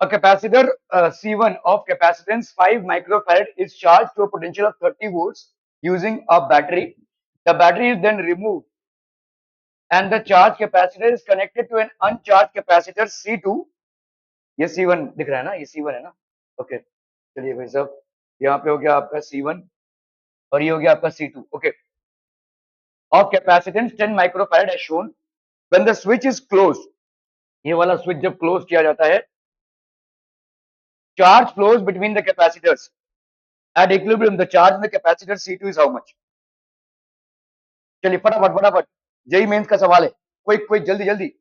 A capacitor C1 of capacitance 5 microfarad is charged to a potential of 30 volts using a battery. The battery is then removed and the charged capacitor is connected to an uncharged capacitor C2. ये C1 दिख रहा है ना, ये C1 है ना. Okay, चलिए भाई साहब, यहाँ पे हो गया आपका C1 और ये हो गया आपका C2. Okay, of capacitance 10 microfarad as shown. When the switch is closed, ये वाला स्विच जब क्लोज किया जाता है, charge flows between the capacitors. At equilibrium, the charge in the capacitor C2 is how much? चलिए फटाफट फटाफट, जेई मेंस का सवाल है, क्विक क्विक, जल्दी जल्दी.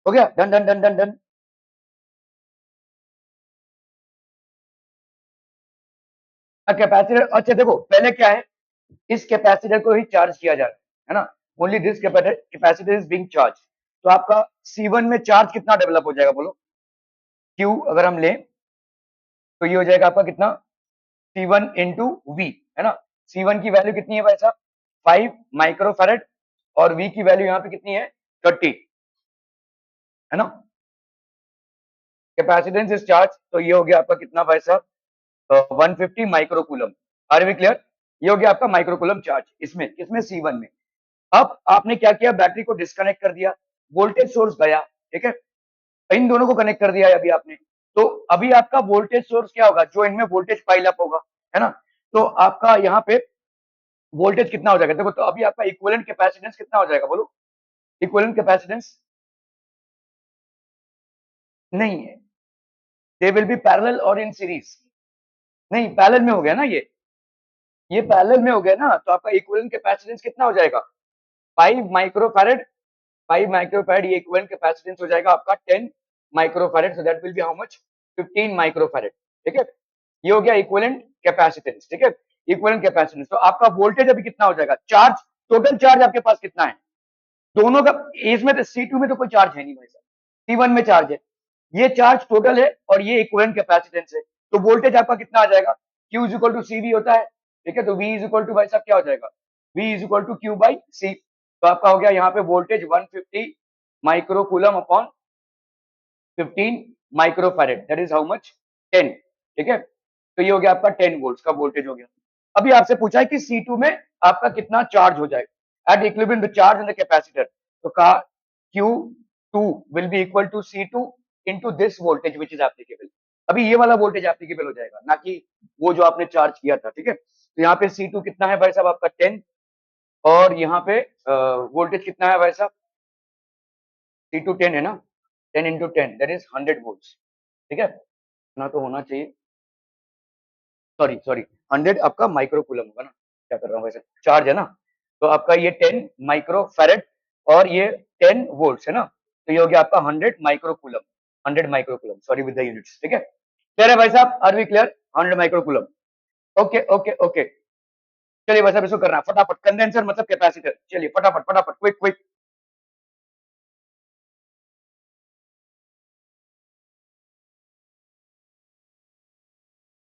हो गया, done done done done done. Capacitor, अच्छा देखो पहले क्या है, इस कैपेसिटर को ही चार्ज किया जा रहा है ना. Only this capacitor is being charge. तो आपका C1 में चार्ज कितना डेवलप हो जाएगा बोलो. Q अगर हम लें तो ये हो जाएगा आपका कितना, C1 इंटू वी, है ना. C1 की वैल्यू कितनी है भाई साहब, 5 माइक्रोफेरेड, और V की वैल्यू यहाँ पे कितनी है, 30, है ना. कैपेसिटेंस इज चार्ज, तो ये हो गया आपका कितना भाई साहब, 150 माइक्रोकूलम. Are we clear. ये हो गया आपका माइक्रोकूलम चार्ज, इसमें किसमें, C1 में. अब आपने क्या किया, बैटरी को डिस्कनेक्ट कर दिया, वोल्टेज सोर्स गया, ठीक है, इन दोनों को कनेक्ट कर दिया है अभी आपने. तो अभी आपका वोल्टेज सोर्स क्या होगा, जो इनमें वोल्टेज पाइल अप होगा, है ना. तो आपका यहाँ पे वोल्टेज कितना हो जाएगा, देखो तो अभी आपका इक्विवेलेंट कैपेसिटेंस कितना हो जाएगा बोलो. इक्विवेलेंट कैपेसिटेंस नहीं है, दे विल बी पैरेलल और इन सीरीज. नहीं, पैरेलल में हो गया ना, ये पैरेलल में हो गया ना, तो आपका इक्विवेलेंट कैपेसिटेंस कितना हो जाएगा, 5 माइक्रोफैरेड. 5 माइक्रोफैरेड, ये इक्विवेलेंट कैपेसिटेंस हो जाएगा आपका 10 microfarad, so that will be how much, 15 microfarad. ठीक है, ये हो गया इक्विवेलेंट कैपेसिटेंस. ठीक है, इक्विवेलेंट कैपेसिटेंस. तो आपका वोल्टेज अभी कितना हो जाएगा, चार्ज, टोटल चार्ज आपके पास कितना है, दोनों का, इसमें तो C2 में तो कोई चार्ज है नहीं भाई साहब, C1 में चार्ज है. ये चार्ज टोटल है और ये इक्विवेलेंट कैपेसिटेंस है. तो वोल्टेज आपका कितना आ जाएगा, Q is equal to CV होता है. ठीक है, तो V इज इक्वल टू भाई साहब क्या हो जाएगा, V is equal to Q by C. तो आपका हो गया यहाँ पे voltage 150 microcoulomb upon 15 microfarad, that is how much, 10. ठीक है, तो ये हो गया आपका 10 वोल्ट का वोल्टेज हो गया. अभी आपसे पूछा है कि C2 में आपका कितना चार्ज हो जाएगा at equilibrium the charge in the capacitor. तो कहा Q2 will be equal to C2 into this voltage which is applicable. अभी ये वाला वोल्टेज एप्लीकेबल हो जाएगा, ना कि वो जो आपने चार्ज किया था. ठीक है, तो यहाँ पे C2 कितना है भाई साहब आपका 10, और यहाँ पे वोल्टेज कितना है भाई साहब, C2 10 है ना, 10 इंटू 10 दैट इज 100 वोल्ट. ठीक है, ना तो होना चाहिए, सॉरी सॉरी, 100 आपका माइक्रोकूलम होगा ना, क्या कर रहा हूँ वैसे, चार्ज है ना. तो आपका ये 10 माइक्रोफैरेड और ये 10 वोल्ट्स है ना, तो ये हो गया आपका 100 microcoulomb. 100 microcoulomb, sorry with the units. ठीक है, क्लियर है भाई साहब, are we clear, 100 microcoulomb. Okay okay okay, चलिए भाई साहब इसको करना फटाफट, कंडेंसर मतलब कैपेसिटर, चलिए फटाफट फटाफट, quick quick.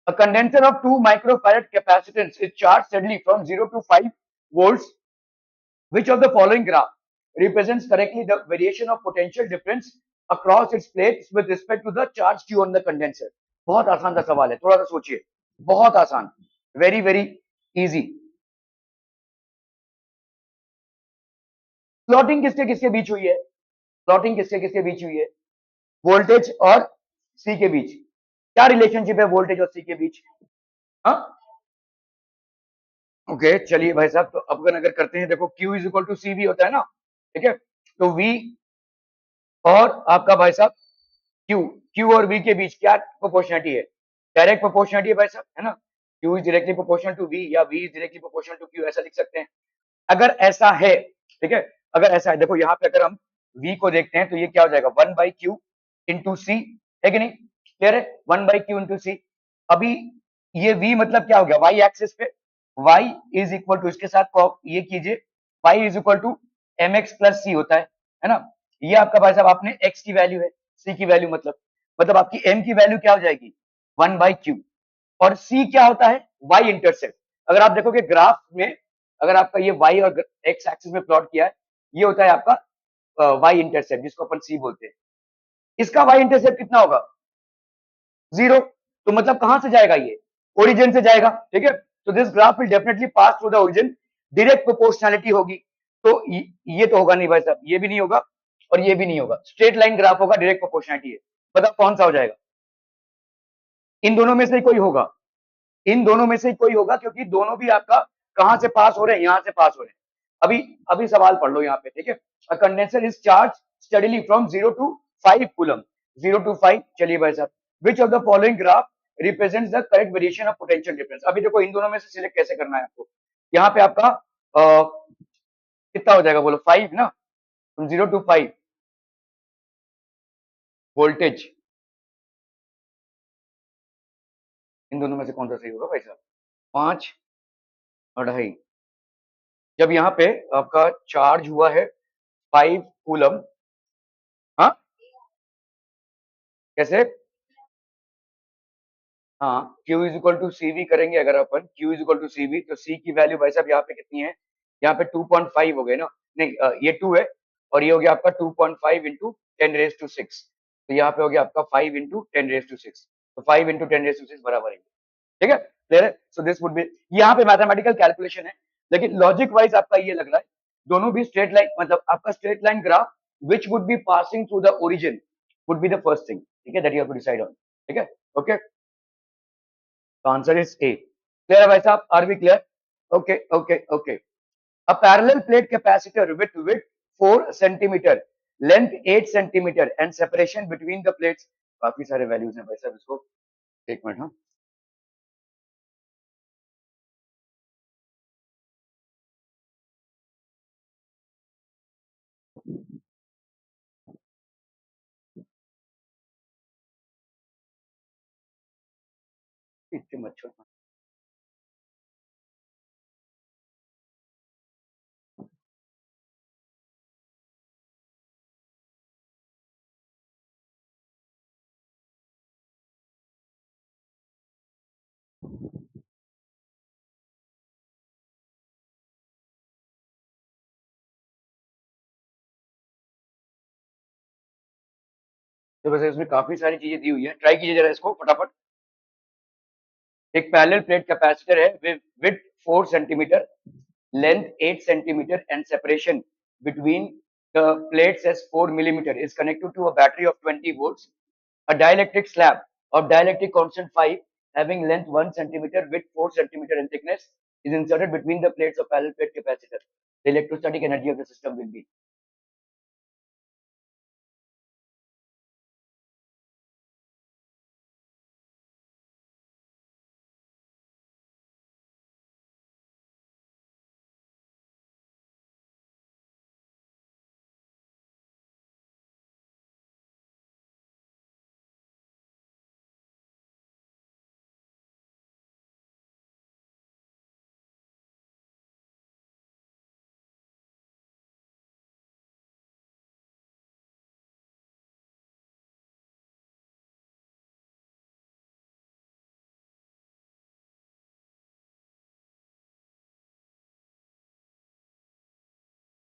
A condenser of 2 microfarad capacitance is charged steadily from 0 to 5 volts. Which of the following graph represents correctly the variation of potential difference across its plates with respect to the charge Q on the condenser? बहुत आसान सा सवाल है, थोड़ा सा सोचिए, बहुत आसान, वेरी वेरी इजी। प्लॉटिंग किसके किसके बीच हुई है? प्लॉटिंग किसके किसके बीच हुई है? वोल्टेज और सी के बीच। क्या रिलेशनशिप है वोल्टेज और सी के बीच? हाँ, ओके चलिए भाई साहब, तो अब अगर करते हैं, देखो Q इज इक्वल टू सी भी होता है ना, ठीक है, तो V और आपका भाई साहब Q, Q और V के बीच क्या प्रोपोर्शनलिटी है? डायरेक्ट प्रोपोर्शनलिटी है भाई साहब, है ना? Q is directly proportional to V या V is directly proportional to Q, ऐसा लिख सकते हैं। अगर ऐसा है, ठीक है, अगर ऐसा है, देखो यहाँ पे अगर हम V को देखते हैं तो ये क्या हो जाएगा, 1/Q इंटू सी, है कि नहीं? क्लियर है, 1/Q इंटू सी। अभी ये V मतलब क्या हो गया, Y एक्सिस पे y इज इक्वल टू, इसके साथ ये कीजिए, y is equal to m x plus c होता है ना? ये आपका भाई साहब, आपने x की वैल्यू है, c की वैल्यू मतलब आपकी m की वैल्यू क्या हो जाएगी, 1/q। और c क्या होता है, y इंटरसेप्ट। अगर आप देखोगे ग्राफ में, अगर आपका ये y और x एक्सिस में प्लॉट किया है, ये होता है आपका y इंटरसेप्ट, जिसको अपन c बोलते हैं। इसका y इंटरसेप्ट कितना होगा, 0। तो मतलब कहां से जाएगा, ये ओरिजिन से जाएगा, ठीक है। तो this graph will definitely pass through the origin, direct proportionality होगी। तो ये तो होगा नहीं भाई साहब, ये भी नहीं होगा और ये भी नहीं होगा, स्ट्रेट लाइन ग्राफ होगा, डायरेक्ट प्रोपोर्शनैलिटी है। बताओ कौन सा हो जाएगा? इन दोनों में से कोई होगा, इन दोनों में से कोई होगा, क्योंकि दोनों भी आपका कहां से पास हो रहे हैं, यहां से पास हो रहे हैं। अभी अभी सवाल पढ़ लो यहाँ पे, ठीक है। A condenser is charged steadily from 0 to 5 coulomb, 0 to 5। चलिए भाई साहब, which of the following graph represents the correct variation of potential difference. अभी देखो इन दोनों में से सिलेक्ट कैसे करना है आपको। यहाँ पे आपका कितना हो जाएगा बोलो, 5 ना, 0 to 5 वोल्टेज, इन दोनों में से कौन सा सही होगा भाई साहब? 5 और 2.5। जब यहाँ पे आपका चार्ज हुआ है 5 कूलम, हाँ कैसे? हाँ, Q is equal to C V करेंगे अगर अपन, Q is equal to C V, तो C की वैल्यू भाई साहब यहाँ पे कितनी है, यहाँ पे 2.5 हो गए ना, नहीं ये 2 है, और ये हो गया आपका 2.5 इंटू 10⁻⁶। तो यहाँ पे हो गया आपका 5 इंटू 10⁻⁶, तो 5 इंटू 10⁻⁶ बराबर है, ठीक है, क्लियर है। सो दिस वुड बी, यहाँ पे मैथमेटिकल कैलकुलेशन है, लेकिन लॉजिक वाइज आपका ये लग रहा है, दोनों भी स्ट्रेट लाइन, मतलब आपका straight line graph which would be passing through the origin would be the first thing, ठीक है, that you have to decide on, ठीक है, okay. The answer is A. Clear है भाई साहब? Are we clear? Okay, okay, okay. A parallel plate capacitor with width 4 centimeter, length 8 centimeter, and separation between the plates. काफी सारे values हैं भाई साहब, इसको एक मिनट, हाँ इतने मच्छर। तो वैसे इसमें काफी सारी चीजें दी हुई है, ट्राई कीजिए जरा इसको फटाफट। एक पैरेलल प्लेट कैपेसिटर है with 4 centimetre, length 8 centimeter, and separation between the plates as 4 millimeter is connected to a battery of 20 volts. A dielectric slab of dielectric constant 5 having length 1 centimeter with 4 centimeter in thickness is inserted between the plates of parallel plate capacitor. The electrostatic energy of the system will be.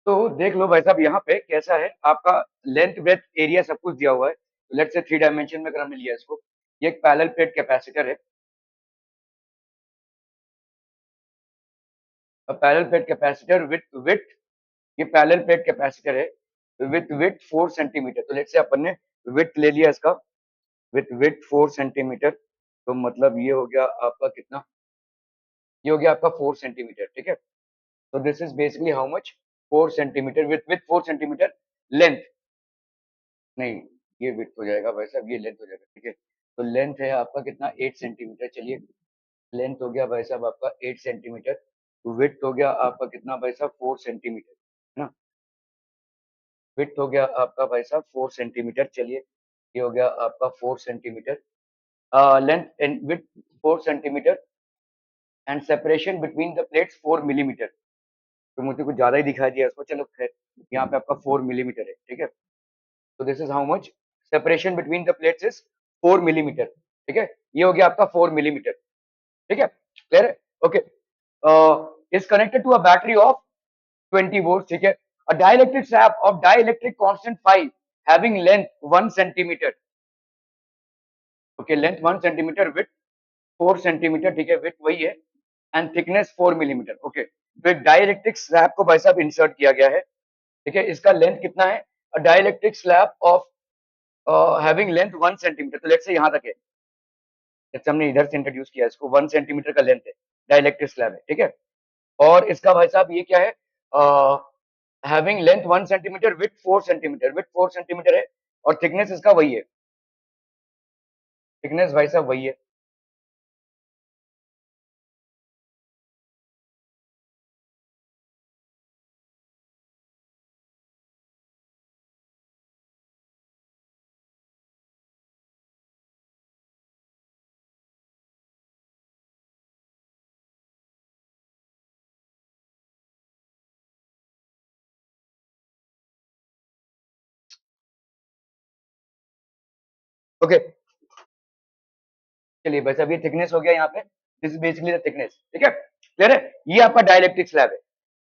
तो देख लो भाई साहब, यहाँ पे कैसा है आपका, length breadth area सब कुछ दिया हुआ है। लेट से 3 डायमेंशन में अगर हमने लिया इसको, ये एक पैरेलल प्लेट कैपेसिटर है, parallel plate capacitor with with, ये पैरेलल प्लेट कैपेसिटर है विथ विथ 4 सेंटीमीटर। तो लेट्स से अपन ने विथ ले लिया इसका, विथ 4 सेंटीमीटर, तो मतलब ये हो गया आपका कितना, ये हो गया आपका 4 सेंटीमीटर, ठीक है। तो this is basically how much, 4 centimetre with 4 centimetre length, नहीं ये विथ हो जाएगा भाई साहब, ये लेंथ हो जाएगा, ठीक है। तो लेंथ है आपका कितना, 8 सेंटीमीटर, चलिए लेंथ हो गया भाई साहब आपका 8 सेंटीमीटर, विथ हो गया आपका कितना भाई साहब 4 सेंटीमीटर, है ना। विथ हो गया आपका भाई साहब 4 सेंटीमीटर, चलिए ये हो गया आपका 4 centimetre, length and with 4 centimetre and separation between the plates 4 millimetre. तो मुझे कुछ ज्यादा ही दिखा दिया इसको, चलो खैर यहाँ पे आपका 4 मिलीमीटर है, ठीक है। तो this is how much, separation between the plates is 4 millimetre, ठीक है। ये हो गया आपका 4 मिलीमीटर, ठीक है, क्लियर है, okay. Is connected to a battery of 20 volt, ठीक है। A dielectric strap of dielectric constant 5 having length 1 centimeter, okay, length 1 centimeter, width 4 centimeter, ठीक है, width वही है, and thickness 4 मिलीमीटर, ओके। तो एक डाइलेक्ट्रिक स्लैब को भाई साहब इंसर्ट किया गया है, ठीक है। इसका लेंथ कितना है, अ dielectric slab of having length 1 centimetre, तो लेट्स से यहां तक है, जैसे हमने इधर से इंट्रोड्यूस किया इसको, 1 सेंटीमीटर का लेंथ है, डाइलेक्ट्रिक स्लैब है, ठीक है। और इसका भाई साहब ये क्या है, having length 1 centimetre with 4 centimetre, with 4 centimetre है, और थिकनेस इसका वही है, थिकनेस भाई साहब वही है। ओके, चलिए भाई साहब ये थिकनेस हो गया यहाँ पे, this is basically the thickness, ठीक है, क्लियर है। ये आपका डाइलेक्ट्रिक स्लैब है,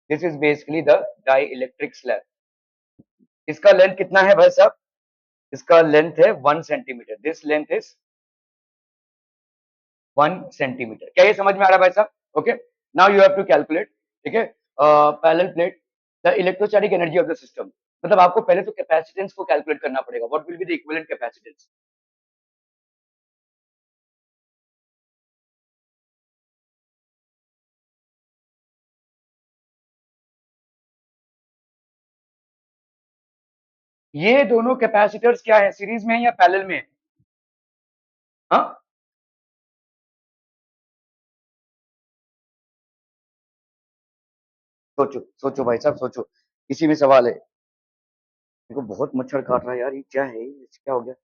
this is basically the dielectric slab. इसका लेंथ कितना है भाई साहब, इसका लेंथ है 1 centimetre, this length is 1 centimetre. क्या ये समझ में आ रहा है भाई साहब, okay. Now you have to calculate, ठीक है, parallel plate, the electrostatic energy of the system, मतलब आपको पहले तो कैपेसिटेंस को कैलकुलेट करना पड़ेगा, what will be the equivalent capacitance. ये दोनों कैपेसिटर्स क्या है, सीरीज में है या पैरेलल में है, हाँ सोचो सोचो भाई साहब सोचो, इसी में सवाल है। देखो बहुत मच्छर काट रहा है यार, ये क्या है, ये क्या हो गया।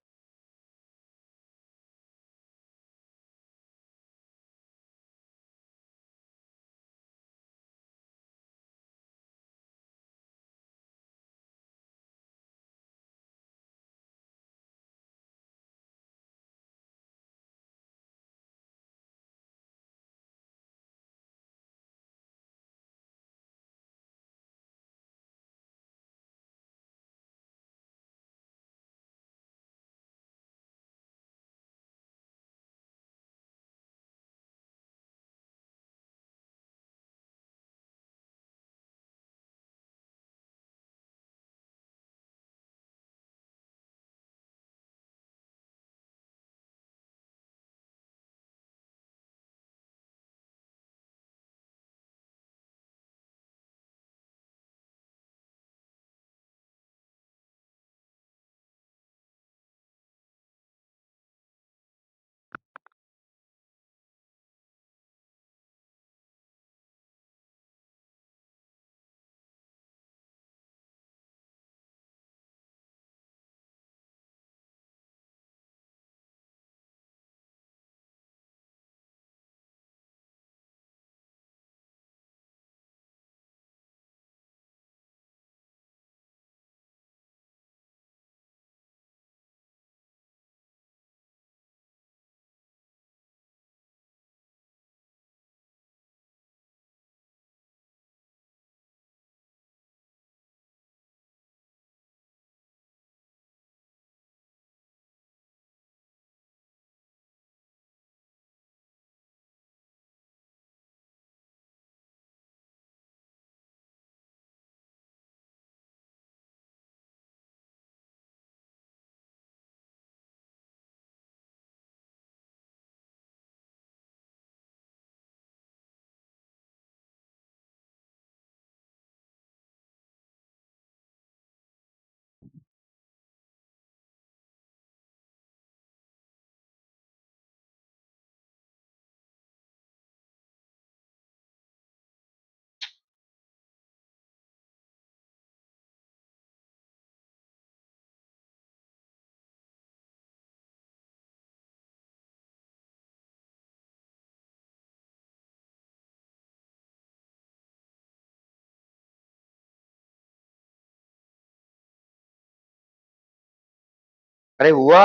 अरे हुआ।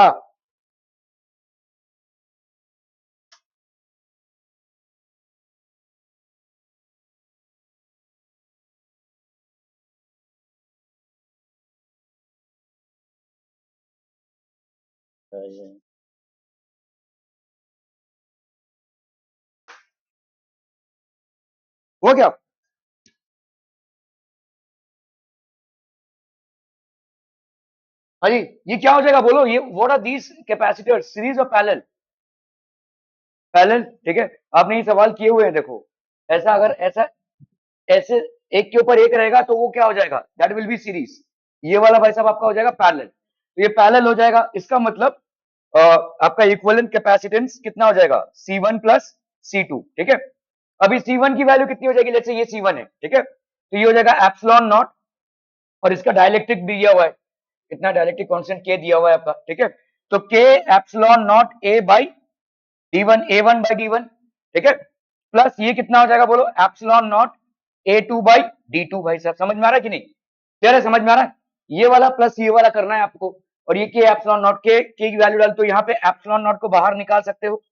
हुआ क्या? हाँ जी, ये क्या हो जाएगा बोलो, ये what are these capacitor, series और पैरेलल? पैरेलल, ठीक है। आपने ये सवाल किए हुए हैं, देखो ऐसा, अगर ऐसा ऐसे एक के ऊपर एक रहेगा तो वो क्या हो जाएगा, दैट विल बी सीरीज। ये वाला भाई साहब आपका हो जाएगा पैरेलल, तो ये पैरेलल हो जाएगा, इसका मतलब आपका इक्विवेलेंट कैपेसिटेंस कितना हो जाएगा, C1 प्लस C2, ठीक है। अभी C1 की वैल्यू कितनी हो जाएगी, लेट्स से ये C1 है, ठीक है, तो ये हो जाएगा एप्सिलॉन नॉट, और इसका डायलेक्ट्रिक भी दिया हुआ है, कितना डायलेक्ट्रिक कांस्टेंट के दिया हुआ है आपका, ठीक है। तो के epsilon naught a by D1, A1 by D1, ठीक है, प्लस ये कितना हो जाएगा बोलो, एप्सिलॉन नॉट A2 बाई डी2। भाई साहब समझ में आ रहा है कि नहीं, क्लियर है, समझ में आ रहा है? ये वाला प्लस ये वाला करना है आपको, और ये के एप्सिलॉन नॉट, के की वैल्यू डाल, तो यहाँ पे एप्सिलॉन नॉट को बाहर निकाल सकते हो,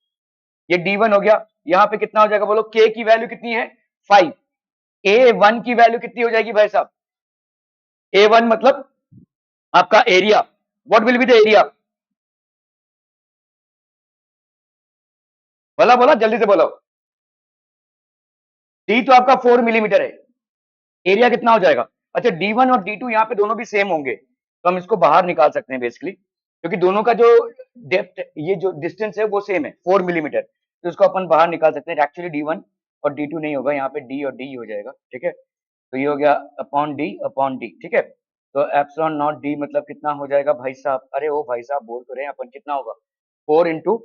ये डी1 हो गया, यहाँ पे कितना हो जाएगा बोलो, के की वैल्यू कितनी है 5, A1 की वैल्यू कितनी हो जाएगी भाई साहब, A1 मतलब आपका area, what will be the area, बोला बोला जल्दी से बोलो। डी तो आपका 4 मिलीमीटर है, एरिया कितना हो जाएगा, अच्छा D1 और D2 यहाँ पे दोनों भी सेम होंगे, तो हम इसको बाहर निकाल सकते हैं बेसिकली, क्योंकि दोनों का जो डेप्थ, ये जो डिस्टेंस है वो सेम है 4 मिलीमीटर, तो इसको अपन बाहर निकाल सकते हैं, एक्चुअली D1 और D2 नहीं होगा, यहाँ पे D और D हो जाएगा, ठीक है। तो ये हो गया अपॉन डी, ठीक है। तो एप्सिलॉन नॉट डी मतलब कितना हो जाएगा भाई साहब, अरे ओ भाई साहब बोल तो रहे हैं अपन, कितना होगा 4 इंटू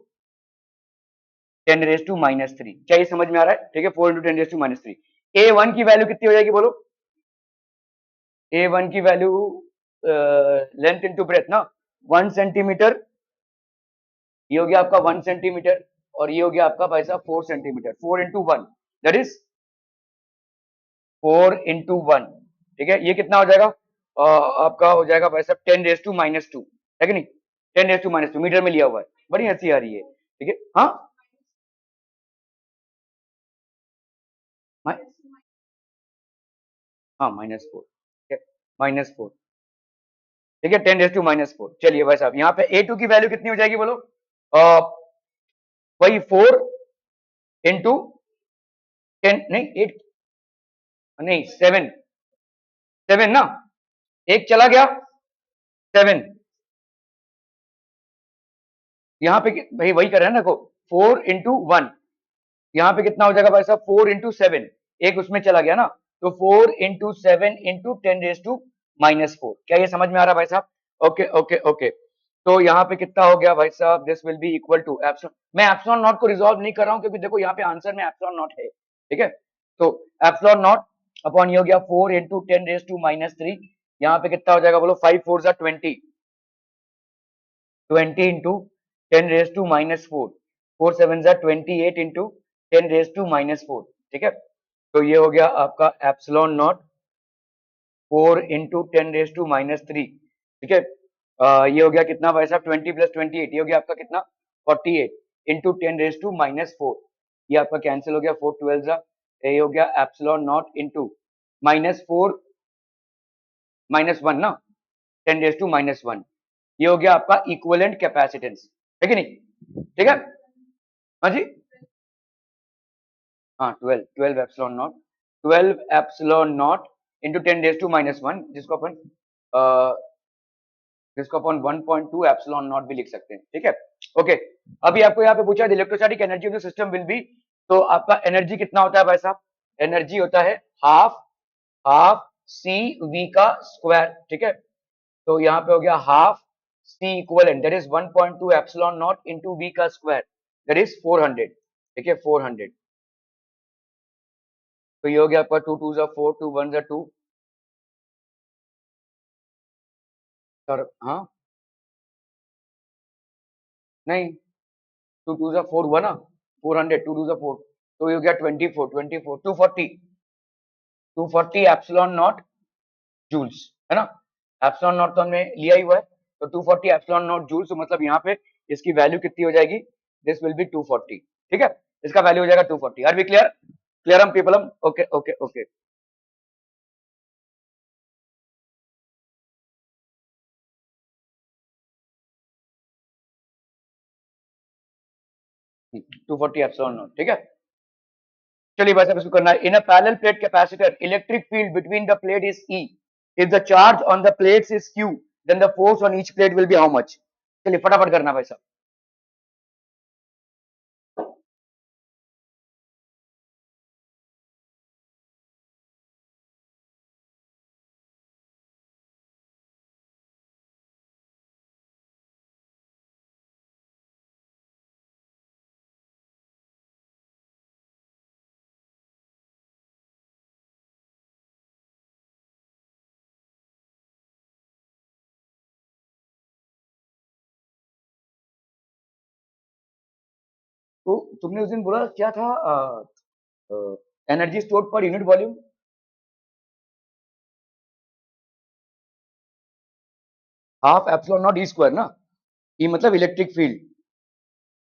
10⁻⁻3, क्या ये समझ में आ रहा है, ठीक है, 4 इंटू 10⁻⁻3। A1 की वैल्यू कितनी हो जाएगी बोलो, A1 की वैल्यू लेंथ इंटू ब्रेथ ना, 1 सेंटीमीटर, ये हो गया आपका 1 सेंटीमीटर, और ये हो गया आपका भाई साहब 4 centimetre, 4 into 1, that is 4 into 1, ठीक है। ये कितना हो जाएगा, आपका हो जाएगा भाई साहब 10⁻², है कि नहीं, 10⁻², मीटर में लिया हुआ है, बड़ी हंसी आ रही है, ठीक है। हाँ मा- हाँ -4, ठीक है, -4, ठीक है, 10⁻⁻4। चलिए भाई साहब यहाँ पे A2 की वैल्यू कितनी हो जाएगी बोलो, आ, वही 4 इंटू 10, नहीं 8, नहीं 7, 7 ना, एक चला गया 7, यहाँ पे भाई वही कर रहे हैं ना, देखो 4 इंटू 1, यहाँ पे कितना हो जाएगा भाई साहब 4 इंटू 7, एक उसमें चला गया ना, तो 4 इंटू 7 इंटू 10⁻⁻4, क्या ये समझ में आ रहा है भाई साहब? ओके ओके ओके, तो यहाँ पे कितना हो गया भाई साहब, this will be equal to epsilon, मैं एप्सिलॉन नॉट को रिजॉल्व नहीं कर रहा हूँ, क्योंकि देखो यहाँ पे आंसर में एप्सिलॉन नॉट है, ठीक है। तो एप्सिलॉन नॉट अपॉन ये हो गया 4 इंटू 10⁻⁻3, यहाँ पे कितना हो जाएगा बोलो, 5 4 20, 20 इंटू 10⁻⁻4, 4 7 28 इंटू 10⁻⁻4, ठीक है। तो ये हो गया आपका एप्सिलॉन नॉट 4 इंटू 10⁻⁻3, ठीक है। ये हो गया कितना भाई साहब, 20 प्लस 28, ये हो गया आपका कितना 48 इंटू 10⁻⁻4, ये आपका कैंसिल हो गया, 4 12 जा, ये हो गया एप्सिलॉन नॉट इंटू -4 -1 ना, 10⁻⁻1, ये हो गया आपका इक्विवेलेंट कैपेसिटेंस, है कि नहीं, ठीक है। हाँ जी, हाँ 12, 12 epsilon not, 12 epsilon not into 10⁻⁻1, जिसको अपन 1.2 एप्सिलॉन नॉट भी लिख सकते हैं, ठीक है। ओके, अभी आपको यहाँ पे पूछा है electrostatic energy of the system will be, तो आपका एनर्जी कितना होता है भाई साहब, एनर्जी होता है हाफ हाफ सी वी का स्क्वायर, ठीक है। तो यहाँ पे हो गया half C equivalent, that is 1.2 epsilon naught into V का स्क्वायर, दैट इज 400, ठीक है, 400। तो ये हो गया आपका 2 2 जा 4, 2 1 जा 2, सर हाँ, नहीं 2 2 जा 4 हुआ ना, 400, 2 2 जा 4, तो ये हो गया 24 24 240, 240 एप्सिलॉन नॉट जूल्स, है ना, एप्सिलॉन नॉट तो हमने लिया ही हुआ है, तो 240 एप्सिलॉन नॉट जूल, तो मतलब यहाँ पे इसकी वैल्यू कितनी हो जाएगी, दिस विल बी 240, ठीक है, इसका वैल्यू हो जाएगा 240। Are we clear? क्लियर हम पीपल हम? Okay okay okay. 240 epsilon naught, ठीक है। चलिए भाई साहब इसको करना है। In a parallel plate capacitor electric field between the plate is E, if the charge on the plates is Q, then the force on each plate will be how much. चलिए फटाफट करना भाई साहब। तो तुमने उस दिन बोला क्या था, energy stored per unit volume, half epsilon naught E square ना, ई मतलब इलेक्ट्रिक फील्ड,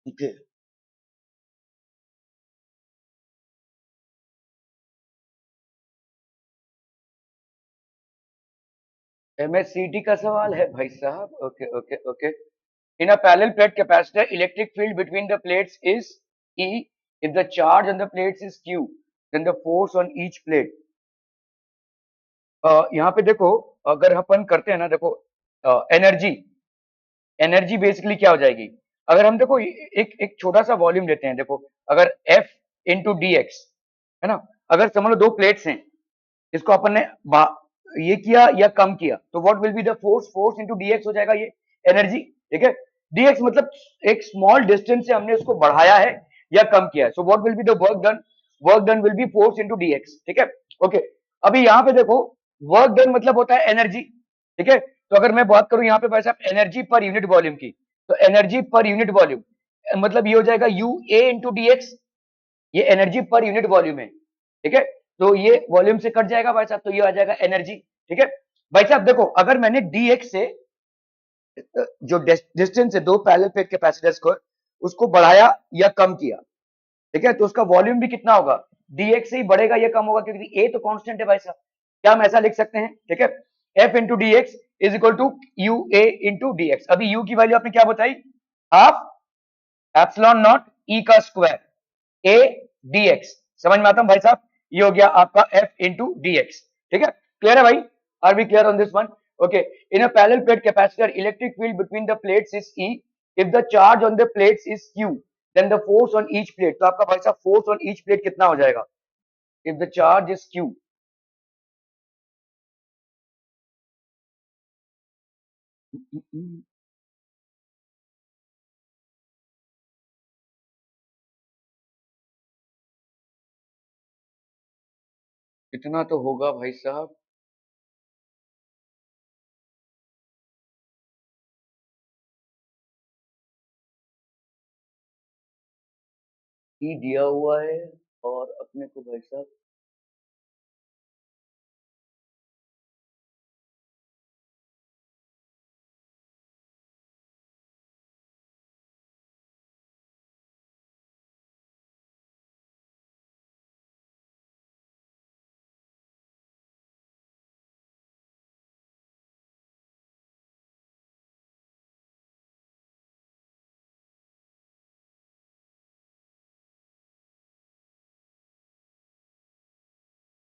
ठीक है। एमएससीटी का सवाल है भाई साहब, okay okay okay. In a parallel plate capacitor electric field between the plates is E, if the charge on the plates is Q, then the force on each plate. यहाँ पे देखो, अगर अपन करते हैं ना, देखो एनर्जी, एनर्जी बेसिकली क्या हो जाएगी, अगर हम देखो एक एक छोटा सा वॉल्यूम लेते हैं, देखो अगर F इंटू डी एक्स है ना, अगर समझ लो दो प्लेट्स हैं, इसको अपन ने ये किया या कम किया, तो what will be the force, force into dx हो जाएगा ये एनर्जी, ठीक है। डीएक्स मतलब एक स्मॉल डिस्टेंस से हमने उसको बढ़ाया है या कम किया है, so what will be the work done, work done will be force into dx, ठीक है। ओके, अभी यहाँ पे देखो वर्क डन मतलब होता है एनर्जी, ठीक है। तो अगर मैं बात करूं यहाँ पे भाई साहब एनर्जी पर यूनिट वॉल्यूम की, तो एनर्जी पर यूनिट वॉल्यूम मतलब ये हो जाएगा you A into D x, ये एनर्जी पर यूनिट वॉल्यूम है, ठीक है। तो ये वॉल्यूम से कट जाएगा भाई साहब, तो ये आ जाएगा एनर्जी, ठीक है। भाई साहब देखो अगर मैंने डी एक्स से जो डिस्टेंस है दो पैरेलल प्लेट कैपेसिटर्स को, उसको बढ़ाया या कम किया, ठीक है, तो उसका वॉल्यूम भी कितना होगा, डीएक्स से ही बढ़ेगा या कम होगा, क्योंकि ए तो कांस्टेंट है भाई साहब। क्या हम ऐसा लिख सकते हैं, ठीक है, F into D X is equal to U A into D X. अभी यू की वैल्यू आपने क्या बताई, हाफ एप्सिलॉन नॉट ई का स्क्वायर ए डी एक्स, समझ में आता है भाई साहब, ये हो गया आपका एफ इंटू डी एक्स, ठीक है। क्लियर है भाई? Are we clear on this one? Okay, in a parallel plate capacitor electric field between the plates is E, if the charge on the plates is Q, then the force on each plate, तो आपका भाई साहब force on each plate कितना हो जाएगा, if the charge is Q. इतना तो होगा भाई साहब, ई दिया हुआ है और अपने को भाई साहब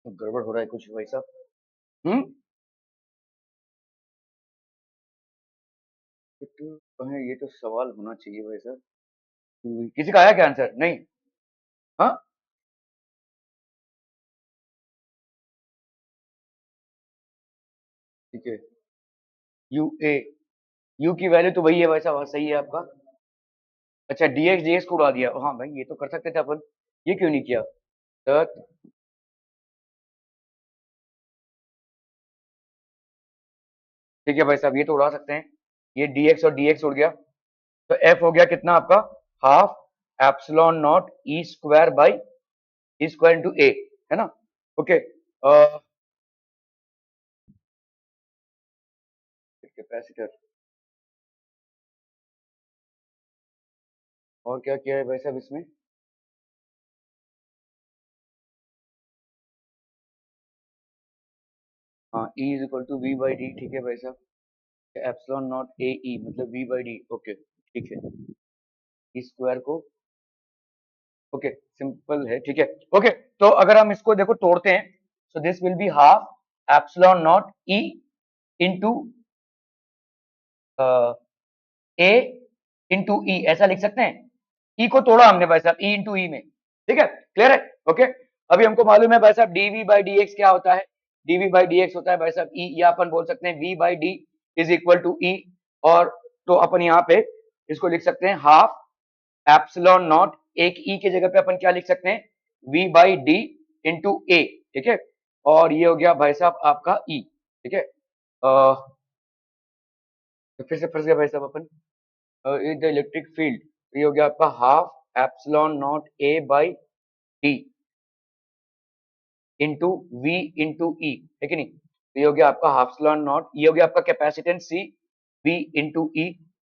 तो गड़बड़ हो रहा है कुछ भाई साहब। ये तो सवाल होना चाहिए भाई साहब, किसी का आया क्या आंसर, नहीं? हाँ, ठीक है, यू ए, यू की वैल्यू तो वही है भाई साहब, हाँ, सही है आपका। अच्छा डीएक्स डीएक्स को उड़ा दिया, हाँ भाई ये तो कर सकते थे अपन, ये क्यों नहीं किया, तो ठीक है भाई साहब, ये तो उड़ा सकते हैं, ये डीएक्स और डीएक्स उड़ गया, तो एफ हो गया कितना आपका, half epsilon naught E square by E square into A, है ना। ओके, कैपेसिटर और क्या किया है भाई साहब इसमें? हाँ, E is equal to V by D, ठीक है भाई साहब। एप्सिलॉन नॉट ए ई मतलब वी बाई डी, ओके ठीक है। ई स्क्वायर को, ओके सिंपल है, ठीक है। ओके, तो अगर हम इसको देखो तोड़ते हैं, so this will be half epsilon naught E into A into E, ऐसा लिख सकते हैं। ई को तोड़ा हमने भाई साहब, ई इंटू ई में, ठीक है, क्लियर है। ओके, अभी हमको मालूम है भाई साहब डीवी बाई डी एक्स क्या होता है। डीवी बाई डी एक्स होता है भाई साहब ई, या अपन बोल सकते हैं v by d is equal to e. और तो अपन यहाँ पे इसको लिख सकते हैं हाफ एप्सिलॉन नॉट, एक ई के जगह पे अपन क्या लिख सकते हैं, वी बाई डी इंटू ए, ठीक है। और ये हो गया भाई साहब आपका ई, ठीक है। तो फिर से फंस गया भाई साहब अपन, इज द इलेक्ट्रिक फील्ड, ये हो गया आपका half epsilon naught a by d into v into e, है कि नहीं। तो ये हो गया आपका हाफ एप्सिलॉन नॉट, ये हो गया आपका capacitance C, we into e,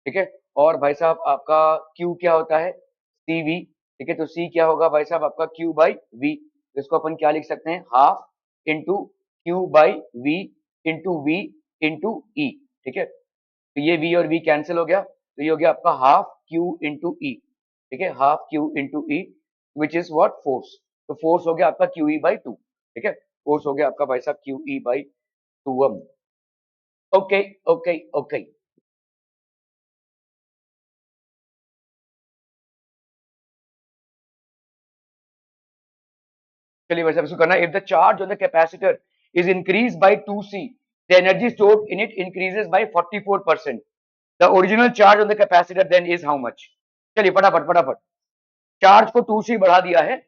ठीक है। और भाई साहब आपका क्यू क्या होता है, सी वी, ठीक है। तो सी क्या होगा भाई साहब आपका क्यू बाई वी, इसको अपन क्या लिख सकते हैं, half into q by v into v into e, ठीक है। तो ये v और v कैंसिल हो गया, तो ये हो गया आपका हाफ q इंटू ई, ठीक है, half q into E which is what, force. तो फोर्स हो गया आपका क्यू ई बाई टू, ठीक है, फोर्स हो गया आपका भाई साहब Q E by two. Okay okay okay, चलिए भाई साहब इसको करना, if the charge on the capacitor is increase by two C, the energy stored in it increases by 44%, the original charge on the capacitor then is how much. चलिए फटाफट फटाफट, charge को to सी बढ़ा दिया है।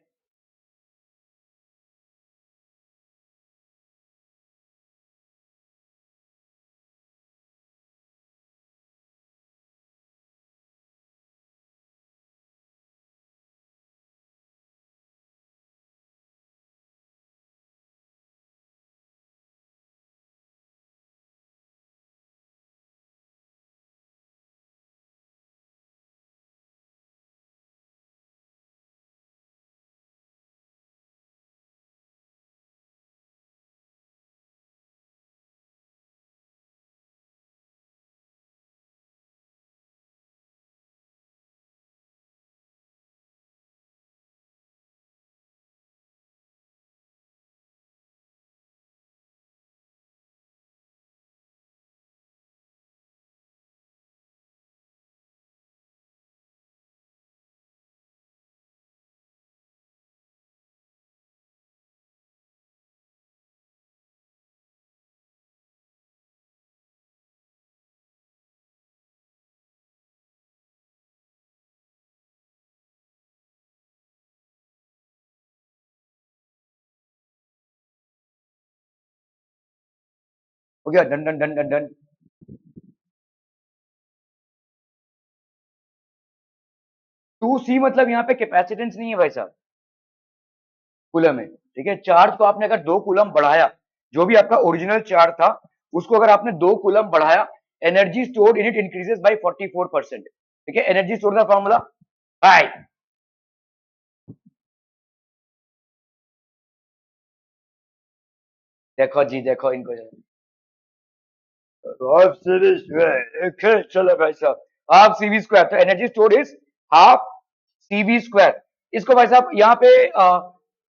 हो गया, done done done done done. Two c मतलब यहाँ पे कैपेसिटेंस नहीं है भाई साहब, कूलम है, ठीक है। चार्ज को आपने अगर दो कूलम बढ़ाया, जो भी आपका ओरिजिनल चार्ज था उसको अगर आपने दो कूलम बढ़ाया, energy stored in it increases by 44%, ठीक है। एनर्जी स्टोर का फॉर्मूला, हाई, देखो जी देखो इनको, हाफ सीवी स्क्वायर, चलो भाई साहब, हाफ सीवी स्क्वायर, तो energy stored is half CV square. इसको भाई साहब यहाँ पे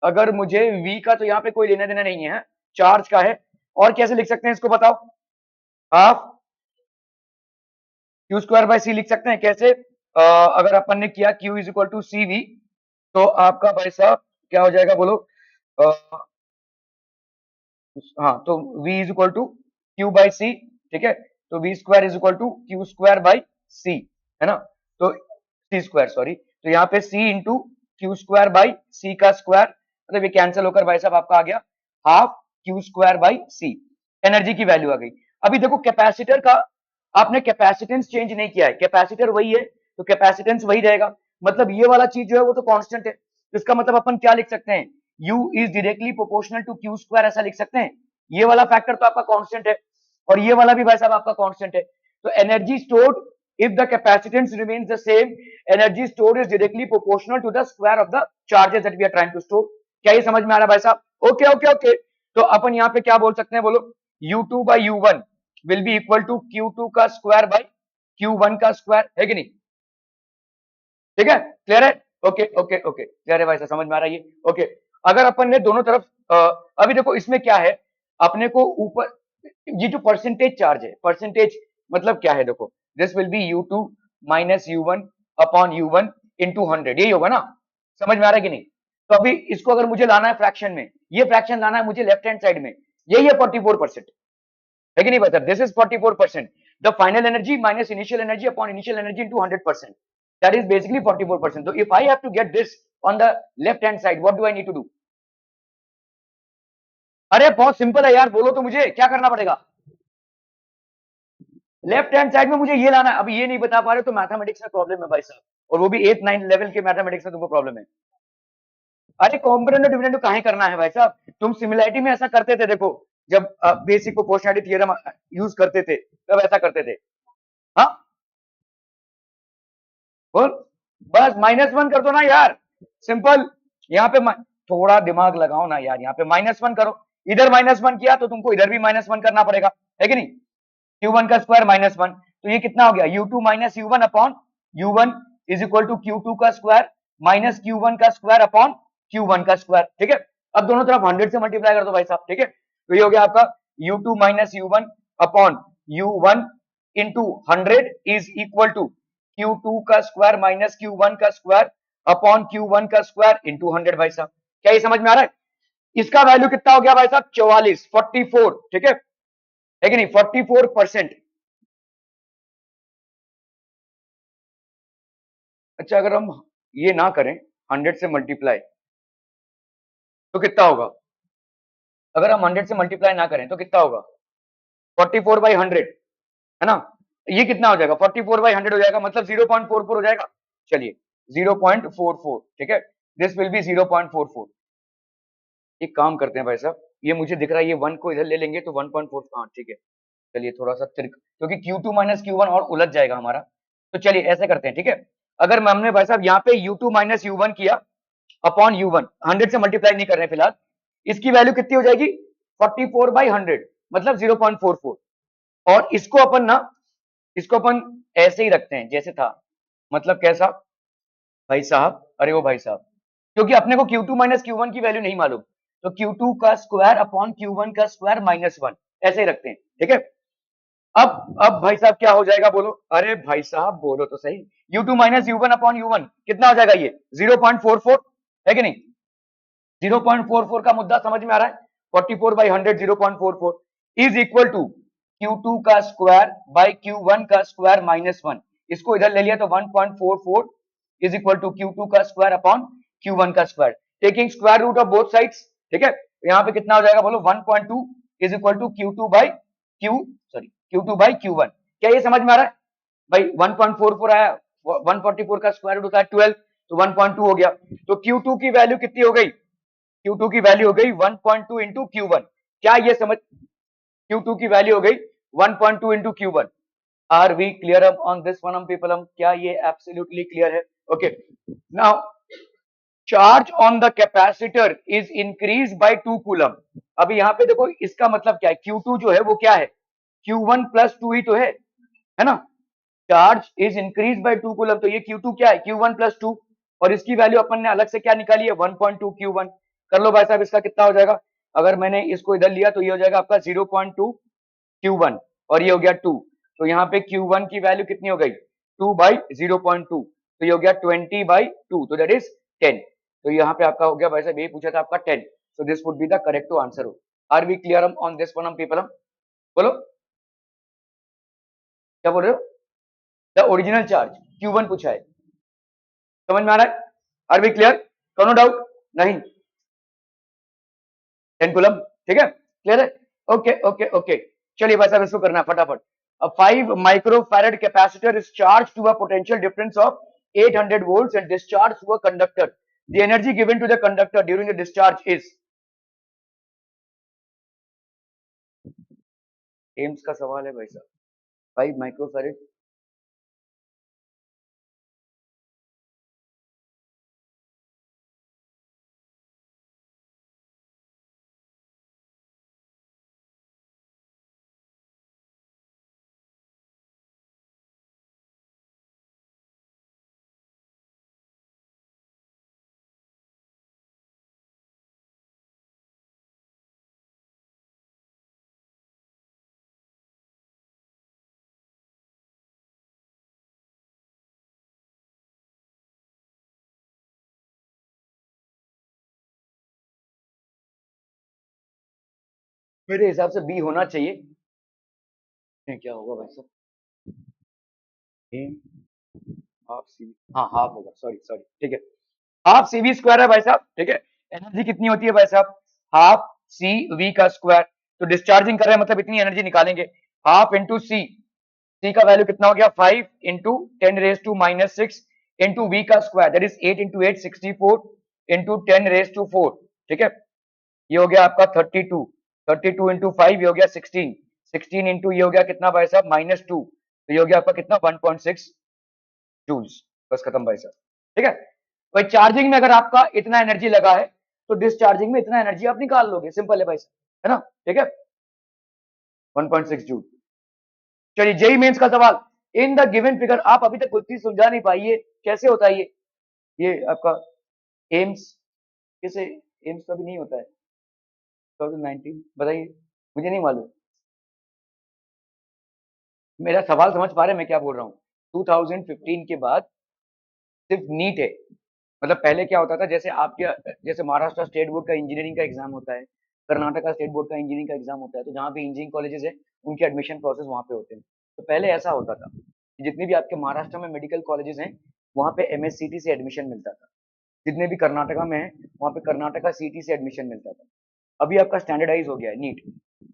अगर मुझे v का तो यहाँ पे कोई लेना देना नहीं है, चार्ज का है। और कैसे लिख सकते हैं इसको बताओ, half Q square by C लिख सकते हैं कैसे, अगर अपन ने किया q is equal to C V, तो आपका भाई साहब क्या हो जाएगा बोलो, अ, हाँ तो v is equal to q by c, ठीक है। तो v square is equal to Q square by c, है ना। तो सी स्क्वायर सॉरी, तो यहाँ पे c into q square by c का स्क्वायर, मतलब ये कैंसिल होकर भाई साहब आपका आ गया half Q square by C, energy की वैल्यू आ गई। अभी देखो कैपेसिटर का आपने कैपेसिटेंस चेंज नहीं किया है, कैपेसिटर वही है तो कैपेसिटेंस वही रहेगा, मतलब ये वाला चीज जो है वो तो कांस्टेंट है। तो इसका मतलब अपन क्या लिख सकते हैं, u is directly proportional to Q square, ऐसा लिख सकते हैं। ये वाला फैक्टर तो आपका कांस्टेंट है और ये वाला भी भाई साहब आपका कांस्टेंट है। तो energy stored if the capacitance remains the same, energy stored is directly proportional to the square of the charges that we are trying to store. क्या ये समझ में आ रहा है भाई साहब? ओके ओके ओके, तो अपन यहाँ पे क्या बोल सकते हैं बोलो, U2 by U1 will be equal to Q2 का स्क्वायर बाई Q1 का स्क्वायर, है कि नहीं? ठीक है, क्लियर है? ओके ओके ओके, क्लियर है भाई साहब, समझ में आ रहा है ये? ओके, अगर अपन ने दोनों तरफ अभी देखो इसमें क्या है, अपने को ऊपर ये जो परसेंटेज चार्ज है, परसेंटेज मतलब क्या है देखो, this will B U2 minus U1 upon U1 into 100, यही होगा ना? समझ में आ रहा है कि नहीं? तो अभी इसको अगर मुझे लाना है फ्रैक्शन में, ये फ्रैक्शन लाना है मुझे लेफ्ट हैंड साइड में, यही है 44%, है कि नहीं भाई साहब? This is 44%, the final energy minus initial energy upon initial energy into 100%, that is basically 44%. So if I have to get this on the left hand side, what do I need to do? अरे बहुत simple है यार, बोलो तो मुझे क्या करना पड़ेगा? लेफ्ट हैंड साइड में मुझे ये लाना है, अभी ये नहीं बता पा रहे तो मैथमेटिक्स में प्रॉब्लम है भाई साहब, और वो भी 8-9 लेवल के मैथमेटिक्स में तुमको प्रॉब्लम है। अरे कॉम्पोनेंट और डिविडेंड काहे करना है भाई साहब? तुम सिमिलैरिटी में ऐसा करते थे, देखो जब बेसिक प्रोपोर्शनैलिटी थ्योरम यूज करते थे तब ऐसा करते थे। हाँ बोल, बस -1 कर दो ना यार, सिंपल। यहाँ पे थोड़ा दिमाग लगाओ ना यार, यहाँ पे -1 करो, इधर -1 किया तो तुमको इधर भी -1 करना पड़ेगा, है कि नहीं? Q1 का स्क्वायर -1, तो ये कितना हो गया? U2 minus U1 upon U1 is equal to Q2 का स्क्वायर माइनस Q1 का स्क्वायर अपॉन Q1 का स्क्वायर, ठीक है? अब दोनों तरफ 100 से मल्टीप्लाई कर दो भाई साहब, ठीक है? तो ये हो गया आपका U2 minus U1 upon U1 into 100 is equal to Q2 का स्क्वायर माइनस Q1 का स्क्वायर अपॉन Q1 का स्क्वायर इंटू 100 भाई साहब। क्या ये समझ में आ रहा है? इसका वैल्यू कितना हो गया भाई साहब? 44, ठीक है कि नहीं? 44%। अच्छा, अगर हम ये ना करें 100 से मल्टीप्लाई तो कितना होगा? अगर हम 100 से मल्टीप्लाई ना करें तो कितना होगा? 44/100, है ना? ये कितना हो जाएगा? 44/100 हो जाएगा, मतलब 0.44 हो जाएगा। चलिए 0.44, ठीक है, दिस विल बी 0.44। एक काम करते हैं भाई साहब, ये मुझे दिख रहा है, ये 1 को इधर ले लेंगे तो 1.4, हाँ ठीक है। चलिए थोड़ा सा त्रिक, क्योंकि Q2 माइनस Q1 और उलझ जाएगा हमारा, तो चलिए ऐसे करते हैं, ठीक है? अगर हमने भाई साहब यहाँ पे U2 माइनस U1 किया अपॉन U1, 100 से मल्टीप्लाई नहीं कर रहे हैं फिलहाल, इसकी वैल्यू कितनी हो जाएगी? 44/100, मतलब 0.44। और इसको अपन ऐसे ही रखते हैं जैसे था, मतलब कैसा भाई साहब? अरे ओ भाई साहब, क्योंकि अपने को Q2 माइनस Q1 की वैल्यू नहीं मालूम, तो Q2 का स्क्वायर अपॉन Q1 का स्क्वायर -1, ऐसे ही रखते हैं, ठीक है? अब भाई साहब क्या हो जाएगा बोलो? अरे भाई साहब बोलो तो सही, U2 minus U1 upon U1 कितना हो जाएगा? ये 0.44, है कि नहीं? 0.44 का मुद्दा समझ में आ रहा है? 44/100 0.44 इज इक्वल टू Q2 का स्क्वायर बाई Q1 का स्क्वायर -1, इसको इधर ले लिया तो 1.44 इज इक्वल टू Q2 का स्क्वायर अपॉन Q1 का square, taking square root of both sides, ठीक है? यहाँ पे कितना हो जाएगा बोलो? 1.2 is equal to Q2 by Q1। क्या ये समझ में आ रहा है भाई? 1.44 आया, 144 का स्क्वायर रूट होता है 12, तो 1.2 हो गया, तो Q2 की वैल्यू कितनी हो गई? Q2 की वैल्यू हो गई 1.2 इंटू Q1। क्या ये समझ? Q2 की वैल्यू हो गई 1.2 into Q1। Are we clear up on this one people? क्या ये एब्सोल्युटली क्लियर है? Okay, now charge on the capacitor is increase by 2 coulomb. अभी यहाँ पे देखो इसका मतलब क्या है? Q2 जो है वो क्या है? Q1 प्लस 2 ही तो है ना? Charge is increase by 2 coulomb, तो ये Q2 क्या है? Q1 प्लस 2, और इसकी वैल्यू अपन ने अलग से क्या निकाली है? 1.2 Q1। कर लो भाई साहब, इसका कितना हो जाएगा? अगर मैंने इसको इधर लिया तो ये हो जाएगा आपका 0.2 Q1, और ये हो गया 2, तो यहाँ पे Q1 की वैल्यू कितनी हो गई? 2/0.2, तो ये हो गया 20/2, तो दैट इज 10। तो यहाँ पे आपका हो गया भाई साहब, ये पूछा था आपका 10, so this would be the correct to answer. Are we clear on this one people? बोलो क्या बोल रहे हो? द ओरिजिनल चार्ज Q1 पूछा है, समझ में आ रहा है? Are we clear? No doubt? नहीं? 10 कूलम, ठीक है, क्लियर है? ओके ओके ओके, चलिए भाई साहब इसको करना है फटाफट। A 5 microfarad capacitor is charged to a potential difference of 800 volts and discharged to a conductor. The energy given to the conductor during the discharge is, AIIMS का सवाल है भाई साहब। 5 माइक्रोफैरड मेरे हिसाब से बी होना चाहिए। क्या होगा भाई साहब? हाफ सी, हाँ हाफ होगा, सॉरी सॉरी, ठीक है। हाफ सी वी स्क्वायर है भाई साहब, ठीक है। एनर्जी कितनी होती है भाई साहब? हाफ सी वी का स्क्वायर। तो डिस्चार्जिंग कर रहे हैं मतलब इतनी एनर्जी निकालेंगे। हाफ इंटू सी, सी का वैल्यू कितना हो गया? 5 इंटू 10⁻⁻⁶ इंटू वी का स्क्वायर, दैट इज 8 इंटू 8 64 इंटू 10⁻⁴, ठीक है। ये हो गया आपका 32, 32 इंटू 5 ये हो गया 16, 16 इंटू ये हो गया कितना भाई साहब? -2, तो ये हो गया आपका कितना? 1.6 जूल्स। बस खत्म भाई साहब, ठीक है। भाई चार्जिंग में अगर आपका इतना एनर्जी लगा है तो डिस्चार्जिंग में इतना एनर्जी आप निकाल लोगे, सिंपल है भाई साहब, है ना, ठीक है। 1.6 जूल। चलिए जेई मेंस का सवाल। इन द गिवन फिगर, आप अभी तक कुछ चीज सुलझा नहीं पाई, ये कैसे होता है? ये आपका एम्स कैसे? एम्स कभी नहीं होता है 2019, बताइए, मुझे नहीं मालूम। मेरा सवाल समझ पा रहे हैं मैं क्या बोल रहा हूँ? 2015 के बाद सिर्फ नीट है। मतलब पहले क्या होता था, जैसे आपके, जैसे महाराष्ट्र स्टेट बोर्ड का इंजीनियरिंग का एग्जाम होता है, कर्नाटका स्टेट बोर्ड का इंजीनियरिंग का एग्जाम होता है, तो जहाँ पे इंजीनियरिंग कॉलेजेस है उनके एडमिशन प्रोसेस वहाँ पे होते हैं। तो पहले ऐसा होता था कि जितने भी आपके महाराष्ट्र में मेडिकल कॉलेजेस हैं वहाँ पे एमएससीटी से एडमिशन मिलता था। जितने भी कर्नाटका में है वहाँ पे कर्नाटका सीटी से एडमिशन मिलता था। अभी आपका स्टैंडर्डाइज हो गया है नीट।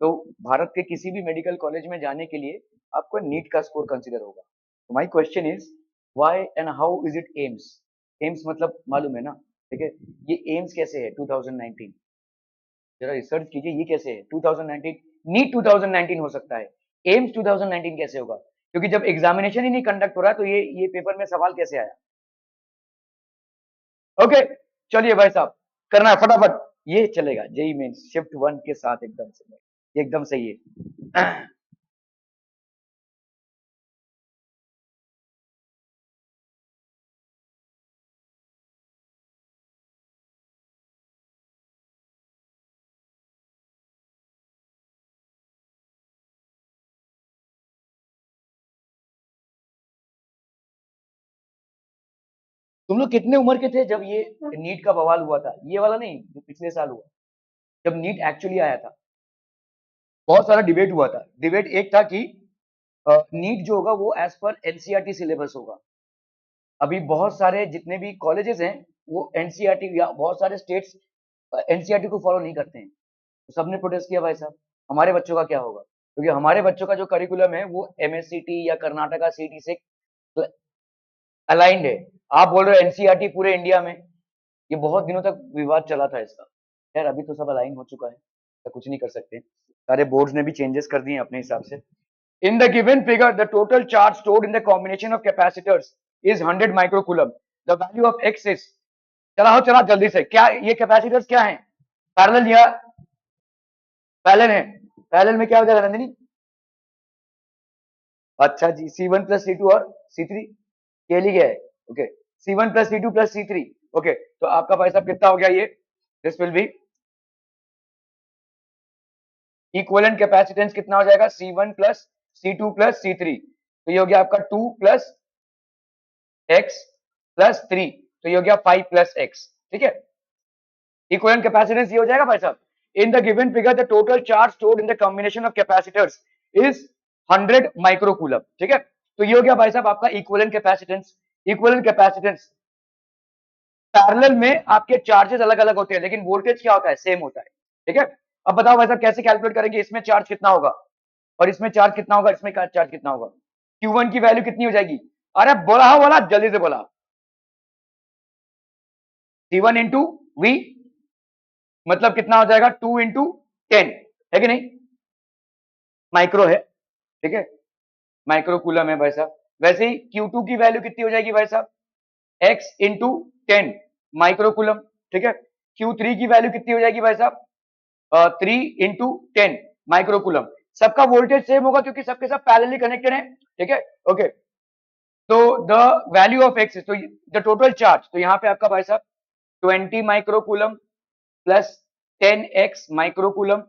तो भारत के किसी भी मेडिकल कॉलेज में जाने के लिए आपको नीट का स्कोर कंसिडर होगा। तो my question is why and how is it aims? AIIMS मतलब मालूम है ना, ठीक है। ये एम्स कैसे है 2019? जरा रिसर्च कीजिए, ये कैसे है 2019? नीट 2019 हो सकता है, एम्स 2019 कैसे होगा? क्योंकि जब एग्जामिनेशन ही नहीं कंडक्ट हो रहा है तो ये पेपर में सवाल कैसे आया? ओके, चलिए भाई साहब, करना है फटाफट। ये चलेगा जेई मेंस शिफ्ट 1 के साथ, एकदम से एकदम सही है। तुम लोग कितने उम्र के थे जब ये नीट का बवाल हुआ था? ये वाला नहीं, जो पिछले साल हुआ, जब नीट एक्चुअली आया था। बहुत सारा डिबेट हुआ था। डिबेट एक था कि नीट जो होगा वो एज पर एनसीईआरटी सिलेबस होगा। अभी बहुत सारे जितने भी कॉलेजेस हैं वो एनसीईआरटी या बहुत सारे स्टेट्स एनसीईआरटी को फॉलो नहीं करते हैं। तो सबने प्रोटेस्ट किया भाई साहब, हमारे बच्चों का क्या होगा? क्योंकि हमारे बच्चों का जो करिकुलम है वो एमएससीटी या कर्नाटका सीटी से अलाइंड है। आप बोल रहे हो एनसीईआरटी पूरे इंडिया में। ये बहुत दिनों तक विवाद चला था इसका। खैर अभी तो सब अलाइन हो चुका है, तो कुछ नहीं कर सकते। सारे बोर्ड्स ने भी चेंजेस कर दिए अपने हिसाब से। In the given figure the total charge stored in the combination of capacitors is 100 microcoulomb. The value of x is, चला हो चला जल्दी से, क्या ये कैपेसिटर्स क्या है? पैरेलल या पैरेलल है? पैरेलल में क्या हो जाएगा नंदिनी? अच्छा जी, C1 प्लस C2 और C3 के लिए गया है। Okay, C1 plus C2 plus C3। Okay, तो आपका भाई साहब कितना हो गया ये? This will B equivalent capacitance कितना हो जाएगा? C1 plus C2 plus C3, तो ये हो गया आपका 2 प्लस x प्लस 3, तो ये हो गया 5 प्लस x, ठीक है। इक्विवेलेंट कैपेसिटेंस ये हो जाएगा भाई साहब। In the given figure the total charge stored in the combination of capacitors is 100 microcoulomb, ठीक है। तो ये हो गया भाई साहब आपका equivalent capacitance. Equivalent capacitance, parallel में आपके चार्जेस अलग अलग होते हैं लेकिन वोल्टेज क्या होता है? सेम होता है, ठीक है। अब बताओ भाई साहब कैसे कैलकुलेट करेंगे? इसमें चार्ज कितना होगा और इसमें चार्ज कितना होगा, इसमें चार्ज कितना होगा? Q1 की वैल्यू कितनी हो जाएगी? अरे बोला हो, बोला जल्दी से बोला। C1 इंटू वी मतलब कितना हो जाएगा? 2 इंटू 10, है कि नहीं? माइक्रो है, ठीक है, माइक्रो कूलम है भाई साहब। वैसे ही Q2 की वैल्यू कितनी हो जाएगी भाई साहब? X इंटू 10 माइक्रो कूलम, ठीक है। Q3 की वैल्यू कितनी हो जाएगी भाई साहब? 3 इंटू 10 माइक्रोकूलम। सबका वोल्टेज सेम होगा क्योंकि सबके सब पैरेलली कनेक्टेड है, ठीक है। ओके, तो द वैल्यू ऑफ एक्स, तो द टोटल चार्ज, तो यहाँ पे आपका भाई साहब 20 microcoulomb plus 10x microcoulomb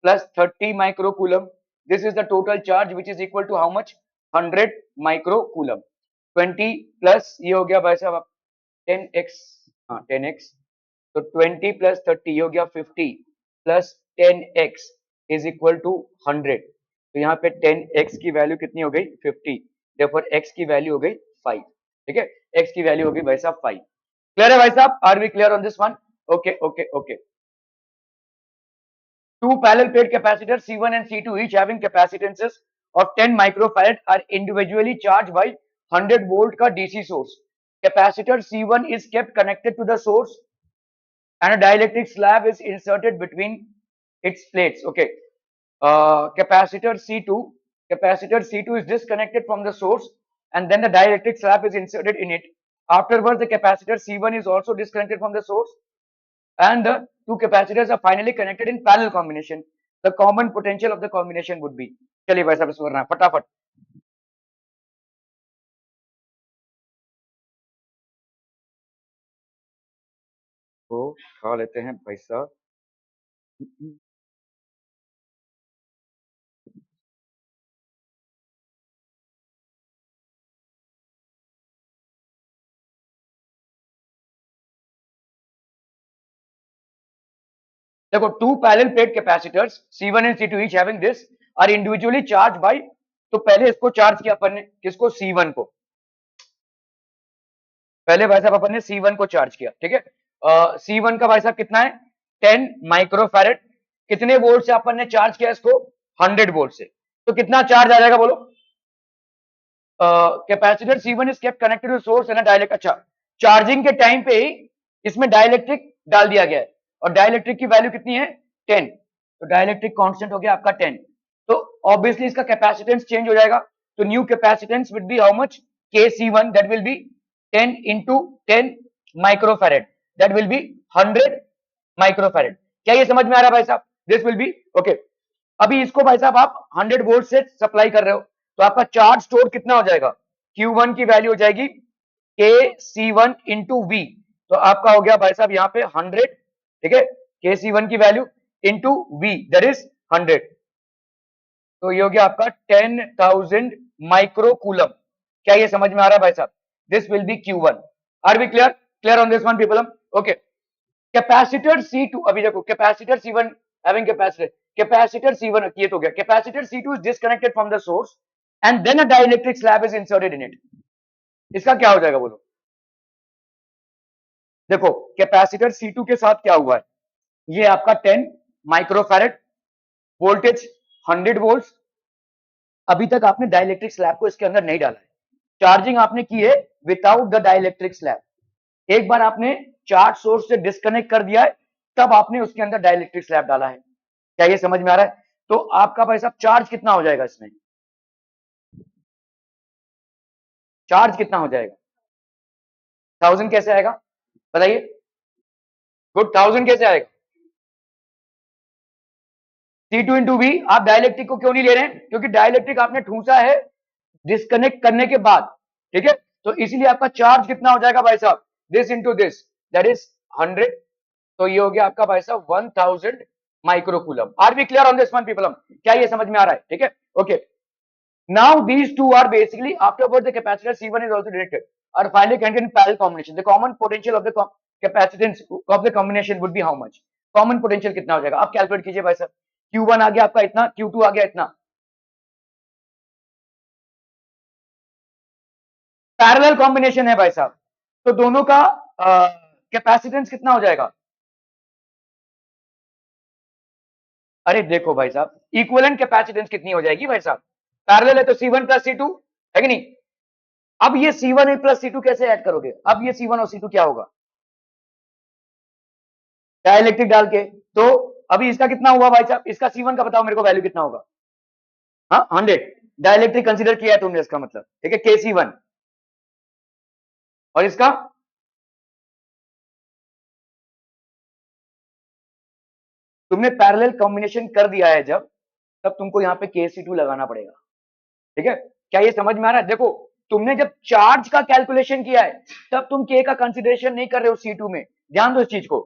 plus 30 microcoulomb, this is the total charge which is equal to how much? 100 microcoulomb. 20 plus ये हो गया भाई साहब 10x, हाँ 10x, तो 20 प्लस 30 ये हो गया 50 plus 10x, is equal to 100, तो यहाँ पे 10x की वैल्यू कितनी हो गई 50, देयरफॉर x की वैल्यू हो गई 5, ठीक है, x की वैल्यू हो गई भाई साहब 5। क्लियर है भाई साहब, are we clear on this one? Okay okay okay. Two parallel plate capacitors C1 and C2 each having capacitances of 10 microfarad are individually charged by 100 volt का DC source. Capacitor C1 is kept connected to the source and a dielectric slab is inserted between its plates. Okay. Capacitor C2 is disconnected from the source and then the dielectric slab is inserted in it. Afterwards, the capacitor C1 is also disconnected from the source and the two capacitors are finally connected in parallel combination. The common potential of the combination would be, चलिए भाई साहब इसको करना है फटाफट। तो खा लेते हैं भाई साहब। देखो, two parallel plate capacitors C1 and C2 each having this are individually charged by, तो पहले इसको चार्ज किया अपन ने, किसको? C1 को। पहले भाई साहब अपन ने C1 को चार्ज किया, ठीक है। C1 का भाई साहब कितना है? 10 माइक्रोफैरेड। कितने वोल्ट से अपन ने चार्ज किया इसको? 100 वोल्ट से। तो कितना चार्ज आ जाएगा बोलो? Capacitor C1 is kept connected to source and dielectric. अच्छा, चार्जिंग के टाइम पे ही इसमें डाइलेक्ट्रिक डाल दिया गया है और डाइलेक्ट्रिक की वैल्यू कितनी है? 10, तो डाइलेक्ट्रिक कांस्टेंट हो गया आपका 10, तो ऑब्वियसली इसका कैपेसिटेंस चेंज हो जाएगा। तो new capacitance will be how much? KC1 that will be 10 into 10 microfarad, that will be 100 microfarad. क्या ये समझ में आ रहा है भाई साहब? This will B okay. अभी इसको भाई साहब आप 100 वोल्ट से सप्लाई कर रहे हो, तो आपका चार्ज स्टोर कितना हो जाएगा? Q1 की वैल्यू हो जाएगी KC1 इंटू V, तो आपका हो गया भाई साहब यहाँ पे 100, ठीक है, KC1 की value into V that is 100, तो ये हो गया आपका 10,000 माइक्रो कूलम। क्या ये समझ में आ रहा है भाई साहब? This will be Q1। Are we clear? Clear on this one people? Okay. Capacitor C2, अभी देखो capacitor C1 having capacitor C1, ये तो गया। Capacitor C2 is disconnected from the source and then a dielectric slab is inserted in it. इसका क्या हो जाएगा बोलो? देखो कैपेसिटर C2 के साथ क्या हुआ है, ये आपका 10 माइक्रोफैरेड, वोल्टेज 100 वोल्ट। अभी तक आपने डाइलेक्ट्रिक स्लैब को इसके अंदर नहीं डाला है, चार्जिंग आपने की है विदाउट द डाइलेक्ट्रिक स्लैब। एक बार आपने चार्ज सोर्स से डिस्कनेक्ट कर दिया है, तब आपने उसके अंदर डाइलेक्ट्रिक स्लैब डाला है। क्या ये समझ में आ रहा है? तो आपका भाई साहब चार्ज कितना हो जाएगा इसमें? चार्ज कितना हो जाएगा? 1000 कैसे आएगा बताइए? गुड, 1000 कैसे आएगा? C2 into we. आप डाइलेक्ट्रिक को क्यों नहीं ले रहे हैं? क्योंकि डाइलेक्ट्रिक आपने ठूसा है डिस्कनेक्ट करने के बाद, ठीक है, तो इसीलिए आपका चार्ज कितना हो जाएगा भाई साहब? This into this that is 100, तो ये हो गया आपका भाई साहब 1000 microcoulomb. Are we clear on this one people? क्या ये समझ में आ रहा है? ठीक है, okay. Now these two are basically afterwards the capacitor C1 is also directed or finally connected in parallel combination. The common potential of the capacitance of the combination would be how much? Common potential कितना हो जाएगा? आप calculate कीजिए भाई साहब। Q1 आ गया आपका इतना, Q2 आ गया इतना। पैरेलल कॉम्बिनेशन है भाई साहब, तो दोनों का कैपेसिटेंस कितना हो जाएगा? अरे देखो भाई साहब, इक्विवेलेंट कैपेसिटेंस कितनी हो जाएगी भाई साहब? पैरेलल है तो C1 प्लस C2 है कि नहीं? अब ये C1 प्लस C2 कैसे ऐड करोगे? अब ये C1 और C2 क्या होगा? डाइलेक्ट्रिक डाल के। तो अभी इसका कितना हुआ भाई साहब? इसका C1 का बताओ मेरे को वैल्यू कितना होगा? हाँ 100, डाइलेक्ट्रिक कंसीडर किया है तुमने इसका मतलब, ठीक है, KC1। और इसका तुमने पैरेलल कॉम्बिनेशन कर दिया है जब, तब तुमको यहाँ पे KC2 लगाना पड़ेगा, ठीक है। क्या ये समझ में आ रहा है? देखो तुमने जब चार्ज का कैलकुलेशन किया है तब तुम K का कंसीडरेशन नहीं कर रहे हो C2 में, ध्यान दो इस चीज को,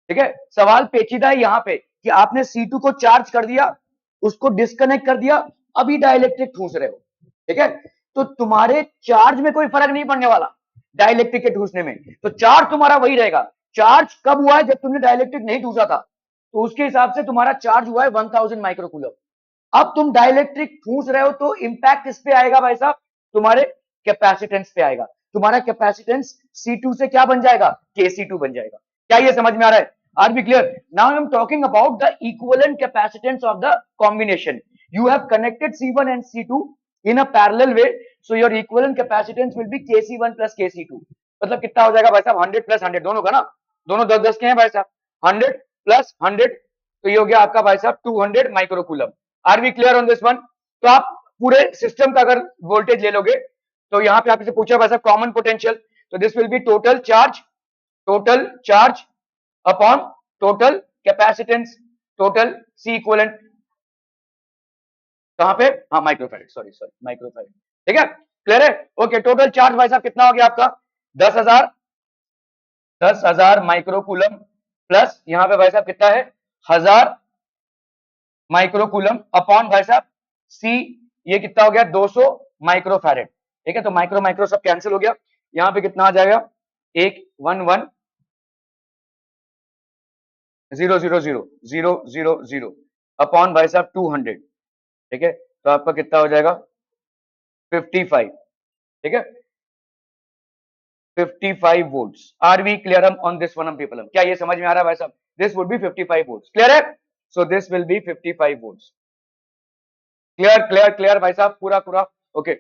ठीक है। सवाल पेचीदा है यहाँ पे कि आपने C2 को चार्ज कर दिया, उसको डिस्कनेक्ट कर दिया, अभी डाइलेक्ट्रिक ठूस रहे हो, ठीक है। तो तुम्हारे चार्ज में कोई फर्क नहीं पड़ने वाला डाइलेक्ट्रिक के ठूसने में, तो चार्ज तुम्हारा वही रहेगा। चार्ज कब हुआ है? जब तुमने डाइलेक्ट्रिक नहीं ठूसा था, तो उसके हिसाब से तुम्हारा चार्ज हुआ है 1000 माइक्रोकूलम। अब तुम डाइलेक्ट्रिक ठूस रहे हो तो इंपैक्ट किस पे आएगा भाई साहब, तुम्हारे कैपेसिटेंस पे आएगा। तुम्हारा कैपेसिटेंस C2 से क्या बन जाएगा, Kc2 बन जाएगा। क्या ये समझ में आ रहा है, are we clear? Now I am talking about the equivalent capacitance of the combination. You have connected C1 and C2 in a parallel way, so your equivalent capacitance will be Kc1 plus Kc2। मतलब कितना हो जाएगा भाई साहब, 100 plus 100 दोनों का ना, दोनों 10-10 के हैं भाई साहब, 100 प्लस 100 तो ये हो गया आपका भाई साहब 200 microcoulomb. Are we clear on this one? तो आप पूरे सिस्टम का अगर वोल्टेज ले लोगे तो यहाँ पे आपसे पूछा भाई साहब कॉमन पोटेंशियल, तो this will be total charge upon total capacitance, total C equivalent कहां पे, हाँ माइक्रोफैरेड, सॉरी माइक्रोफैरेड, ठीक है, क्लियर है? ओके, टोटल चार्ज भाई साहब कितना हो गया आपका 10,000 माइक्रोकूलम प्लस यहाँ पे भाई साहब कितना है 1000 माइक्रोकूलम अपॉन भाई साहब सी, ये कितना हो गया 200 माइक्रोफैरेड, ठीक है। तो माइक्रो माइक्रो सब कैंसिल हो गया, यहाँ पे कितना आ जाएगा 111,000,000 अपॉन भाई साहब 200, ठीक है। तो आपका कितना हो जाएगा 55, ठीक है, 55 volts. Are we clear on this one people? क्या ये समझ में आ रहा है भाई साहब? This would be 55 volts, clear है? So this will be 55 volts. Clear clear clear भाई साहब, पूरा पूरा ओके।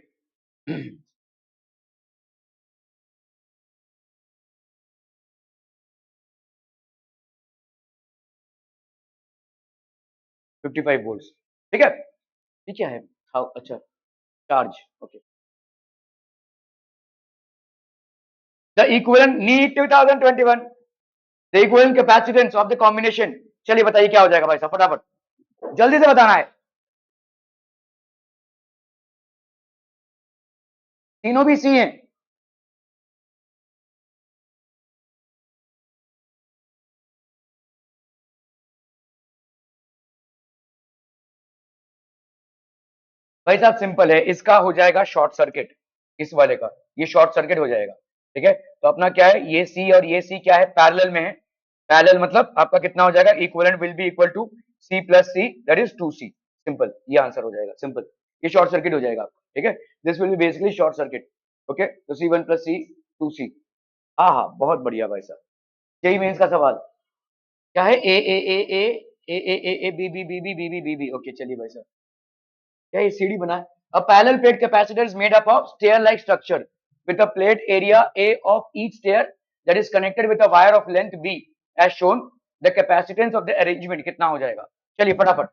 55 वोल्ट्स, ठीक है। ये क्या है, हाउ, अच्छा, charge, okay. The equivalent need 2021, the equivalent capacitance of the combination. चलिए बताइए क्या हो जाएगा भाई साहब, फटाफट जल्दी से बताना है। तीनों भी सी हैं, भाई साहब सिंपल है, इसका हो जाएगा शॉर्ट सर्किट, इस वाले का ये शॉर्ट सर्किट हो जाएगा, ठीक है। तो अपना क्या है, ये सी और ये सी क्या है, पैरेलल में है। पैरेलल मतलब आपका कितना हो जाएगा, equivalent will be equal to C plus C, that is 2C। Simple, ये आंसर हो जाएगा, सिंपल, ये शॉर्ट सर्किट हो जाएगा आपका, ठीक है। This will B basically short circuit, okay. तो C1 प्लस सी 2C। हाँ हाँ, बहुत बढ़िया भाई साहब। जेई मेंस का सवाल क्या है, a a a a a a a a b b b b b b b b, okay चलिए भाई साहब, क्या ये सीढ़ी बना है। A parallel plate capacitor is made up of stair-like structure with a plate area A of each stair that is connected with a wire of length B as shown. The capacitance of the arrangement कितना हो जाएगा? चलिए फटाफट,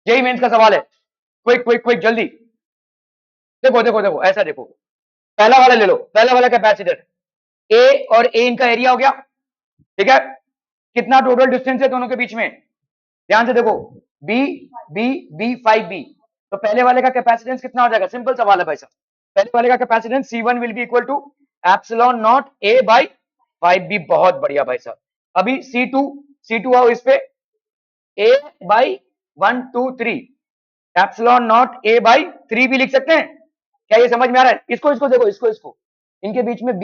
JEE mains का सवाल है, quick quick quick जल्दी। देखो देखो देखो, ऐसा देखो, पहला वाला ले लो, पहला वाला कैपेसिटर ए और ए इनका एरिया हो गया, ठीक है। कितना टोटल डिस्टेंस है दोनों के बीच में, ध्यान से देखो, बी बी बी 5B। तो पहले वाले का कैपेसिटेंस कितना हो जाएगा, सिंपल सवाल है भाई साहब। पहले वाले का capacitance C1 will be equal to epsilon naught A by 5B। बहुत बढ़िया भाई साहब। अभी C2 आओ इस पे, A by 1 2 3 epsilon naught A by 3 भी लिख सकते हैं। क्या ये समझ में आ रहा है? इसको इसको देखो, इसको इनके बीच में B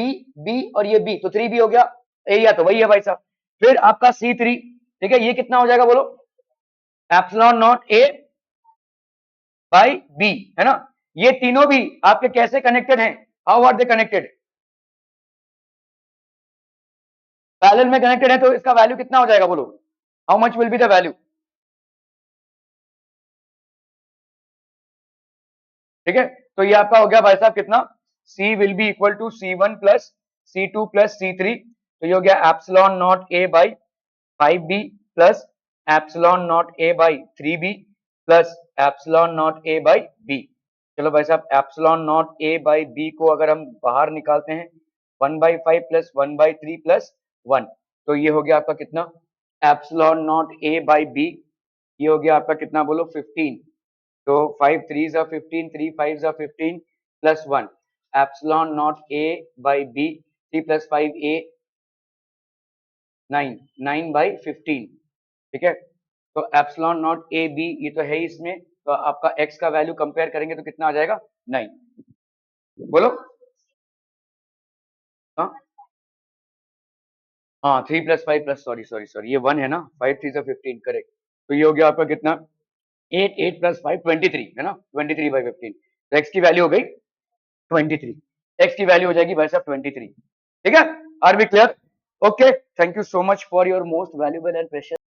और ये B, तो 3B हो गया, एरिया तो वही है भाई साहब। फिर आपका C3, ठीक है, ये कितना हो जाएगा बोलो, epsilon naught A by B, है ना। ये तीनों भी आपके कैसे कनेक्टेड हैं, how are they connected, parallel में कनेक्टेड है, तो इसका वैल्यू कितना हो जाएगा बोलो, how much will be the value, ठीक है। तो ये आपका हो गया भाई साहब कितना, C will be equal to C1 plus C2 plus C3, तो ये हो गया epsilon naught A by 5B plus epsilon naught A by 3B plus epsilon naught A by B। चलो भाई साहब, epsilon naught A by B को अगर हम बाहर निकालते हैं, 1/5 प्लस 1/3 प्लस 1, तो ये हो गया आपका कितना, epsilon naught A by B, ये हो गया आपका कितना बोलो 15। तो 5 3s are 15, 3 5s are 15 plus 1, epsilon naught A by B, 3 plus 5 A 9, 9/15, ठीक है। तो एप्सिलॉन नॉट ए बी ये तो है ही इसमें, तो आपका x का वैल्यू कंपेयर करेंगे तो कितना आ जाएगा 9, बोलो। हाँ हाँ 3 + 5 प्लस सॉरी ये 1 है ना, 5 3 15 करेक्ट। तो ये हो गया आपका कितना, 8 8 + 5 23 है ना, 23/15। तो x की वैल्यू हो गई 23, x की वैल्यू हो जाएगी भाई साहब 23। ठीक है, are we clear? Okay, thank you so much for your most valuable and precious